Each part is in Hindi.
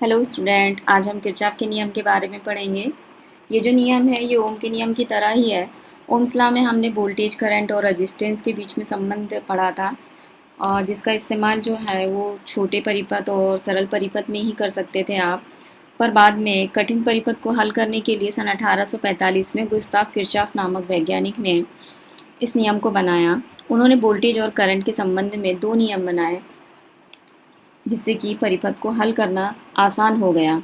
हेलो स्टूडेंट, आज हम किरचॉफ के नियम के बारे में पढ़ेंगे। ये जो नियम है ये ओम के नियम की तरह ही है। ओम्स लॉ में हमने वोल्टेज, करंट और रेजिस्टेंस के बीच में संबंध पढ़ा था, और जिसका इस्तेमाल जो है वो छोटे परिपथ और सरल परिपथ में ही कर सकते थे आप। पर बाद में कठिन परिपथ को हल करने के लिए सन 1845 में गुस्ताव किरचॉफ नामक वैज्ञानिक ने इस नियम को बनाया। उन्होंने वोल्टेज और करंट के संबंध में दो नियम बनाए, जिससे कि परिपथ को हल करना आसान हो गया।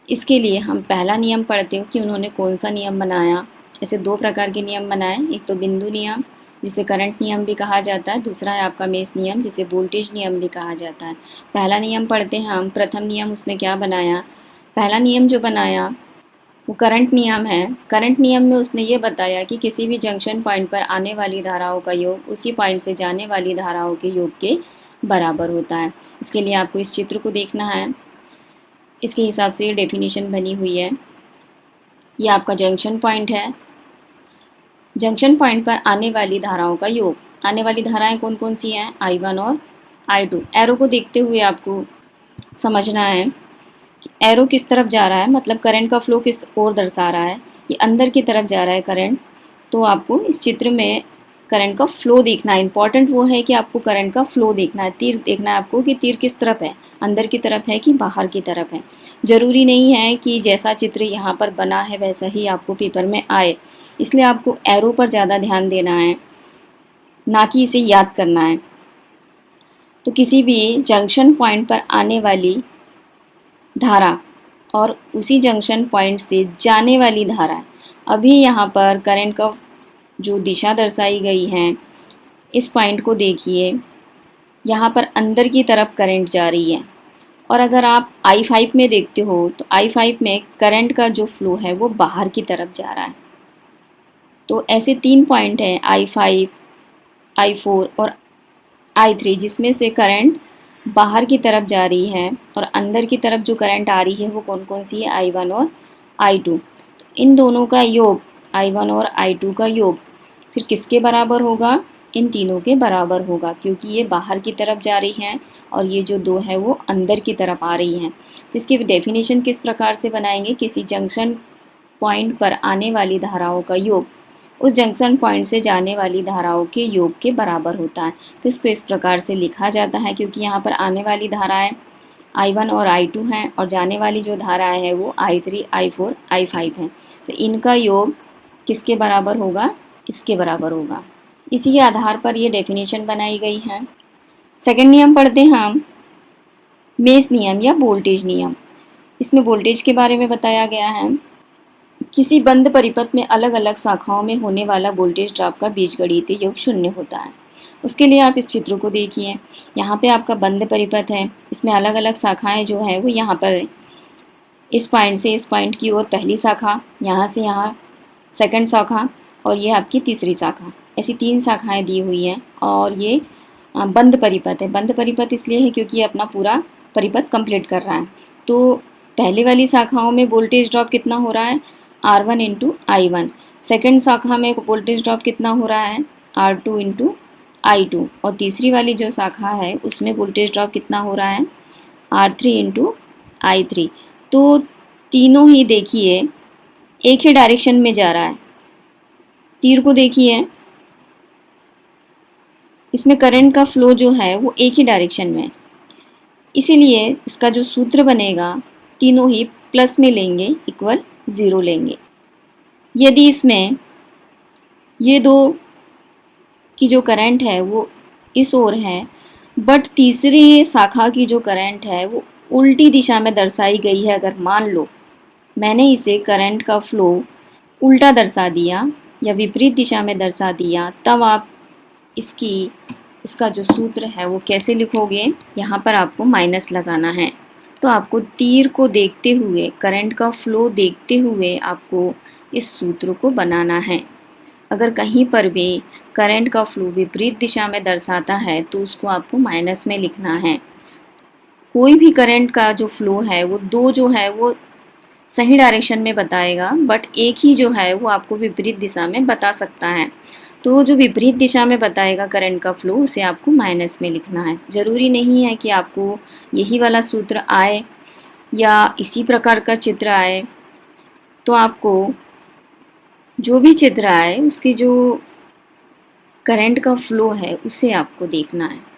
इसके लिए हम पहला नियम पढ़ते हैं कि उन्होंने कौन सा नियम बनाया। ऐसे दो प्रकार के नियम बनाए, एक तो बिंदु नियम जिसे करंट नियम भी कहा जाता है, दूसरा है आपका मेष नियम जिसे वोल्टेज नियम भी कहा जाता है। पहला नियम पढ़ते हैं हम। प्रथम नियम उसने क्या बनाया? पहला नियम जो बनाया वो करंट नियम है। करंट नियम में उसने ये बताया कि किसी भी जंक्शन पॉइंट पर आने वाली धाराओं का योग उसी पॉइंट से जाने वाली धाराओं के योग के बराबर होता है। इसके लिए आपको इस चित्र को देखना है, इसके हिसाब से ये डेफिनेशन बनी हुई है। ये आपका जंक्शन पॉइंट है। जंक्शन पॉइंट पर आने वाली धाराओं का योग। आने वाली धाराएं कौन कौन सी हैं? I1 और I2। एरो को देखते हुए आपको समझना है कि एरो किस तरफ जा रहा है, मतलब करंट का फ्लो किस ओर दर्शा रहा है। ये अंदर की तरफ जा रहा है करंट, तो आपको इस चित्र में करंट का फ्लो देखना है। इंपॉर्टेंट वो है कि आपको करंट का फ्लो देखना है, तीर देखना है आपको कि तीर किस तरफ है, अंदर की तरफ है कि बाहर की तरफ है। ज़रूरी नहीं है कि जैसा चित्र यहाँ पर बना है वैसा ही आपको पेपर में आए, इसलिए आपको एरो पर ज़्यादा ध्यान देना है, ना कि इसे याद करना है। तो किसी भी जंक्शन पॉइंट पर आने वाली धारा और उसी जंक्शन पॉइंट से जाने वाली धारा, अभी यहाँ पर करंट का जो दिशा दर्शाई गई है, इस पॉइंट को देखिए, यहाँ पर अंदर की तरफ करंट जा रही है। और अगर आप I5 में देखते हो तो I5 में करंट का जो फ्लो है वो बाहर की तरफ जा रहा है। तो ऐसे तीन पॉइंट हैं, I5, I4 और I3, जिसमें से करंट बाहर की तरफ जा रही है और अंदर की तरफ जो करंट आ रही है वो कौन कौन सी है? I1 और I2। तो इन दोनों का योग, I1 और I2 का योग फिर किसके बराबर होगा? इन तीनों के बराबर होगा, क्योंकि ये बाहर की तरफ जा रही हैं और ये जो दो है वो अंदर की तरफ आ रही हैं। तो इसकी डेफिनेशन किस प्रकार से बनाएंगे? किसी जंक्शन पॉइंट पर आने वाली धाराओं का योग उस जंक्शन पॉइंट से जाने वाली धाराओं के योग के बराबर होता है। तो इसको इस प्रकार से लिखा जाता है, क्योंकि यहाँ पर आने वाली धाराएं I1 और I2 हैं और जाने वाली जो धाराएं हैं वो I3, I4, I5 हैं। तो इनका योग किसके बराबर होगा? इसके बराबर होगा। इसी के आधार पर ये डेफिनेशन बनाई गई है। सेकंड नियम पढ़ते हैं हम, मेष नियम या वोल्टेज नियम। इसमें वोल्टेज के बारे में बताया गया है। किसी बंद परिपथ में अलग अलग शाखाओं में होने वाला वोल्टेज ड्रॉप का बीजगणितीय योग शून्य होता है। उसके लिए आप इस चित्र को देखिए। यहाँ पे आपका बंद परिपथ है, इसमें अलग अलग शाखाएं जो है वो यहाँ पर, इस पॉइंट से इस पॉइंट की ओर पहली शाखा, यहाँ से यहाँ सेकंड शाखा, और ये आपकी तीसरी शाखा। ऐसी तीन शाखाएं दी हुई हैं और ये बंद परिपथ है। बंद परिपथ इसलिए है क्योंकि ये अपना पूरा परिपथ कंप्लीट कर रहा है। तो पहले वाली शाखाओं में वोल्टेज ड्रॉप कितना हो रहा है? R1 into I1। सेकेंड शाखा में वोल्टेज ड्रॉप कितना हो रहा है? R2 into I2। और तीसरी वाली जो शाखा है उसमें वोल्टेज ड्रॉप कितना हो रहा है? R3 into I3। तो तीनों ही देखिए एक ही डायरेक्शन में जा रहा है। तीर को देखिए, इसमें करंट का फ्लो जो है वो एक ही डायरेक्शन में है, इसीलिए इसका जो सूत्र बनेगा तीनों ही प्लस में लेंगे, इक्वल 0 लेंगे। यदि इसमें ये दो की जो करंट है वो इस ओर है, बट तीसरी शाखा की जो करंट है वो उल्टी दिशा में दर्शाई गई है, अगर मान लो मैंने इसे करंट का फ्लो उल्टा दर्शा दिया या विपरीत दिशा में दर्शा दिया, तब आप इसका जो सूत्र है वो कैसे लिखोगे? यहाँ पर आपको माइनस लगाना है। तो आपको तीर को देखते हुए, करंट का फ्लो देखते हुए आपको इस सूत्र को बनाना है। अगर कहीं पर भी करंट का फ्लो विपरीत दिशा में दर्शाता है तो उसको आपको माइनस में लिखना है। कोई भी करंट का जो फ्लो है वो दो जो है वो सही डायरेक्शन में बताएगा, बट एक ही जो है वो आपको विपरीत दिशा में बता सकता है। तो जो विपरीत दिशा में बताएगा करंट का फ्लो, उसे आपको माइनस में लिखना है। ज़रूरी नहीं है कि आपको यही वाला सूत्र आए, या इसी प्रकार का चित्र आए, तो आपको जो भी चित्र आए उसकी जो करंट का फ्लो है उसे आपको देखना है।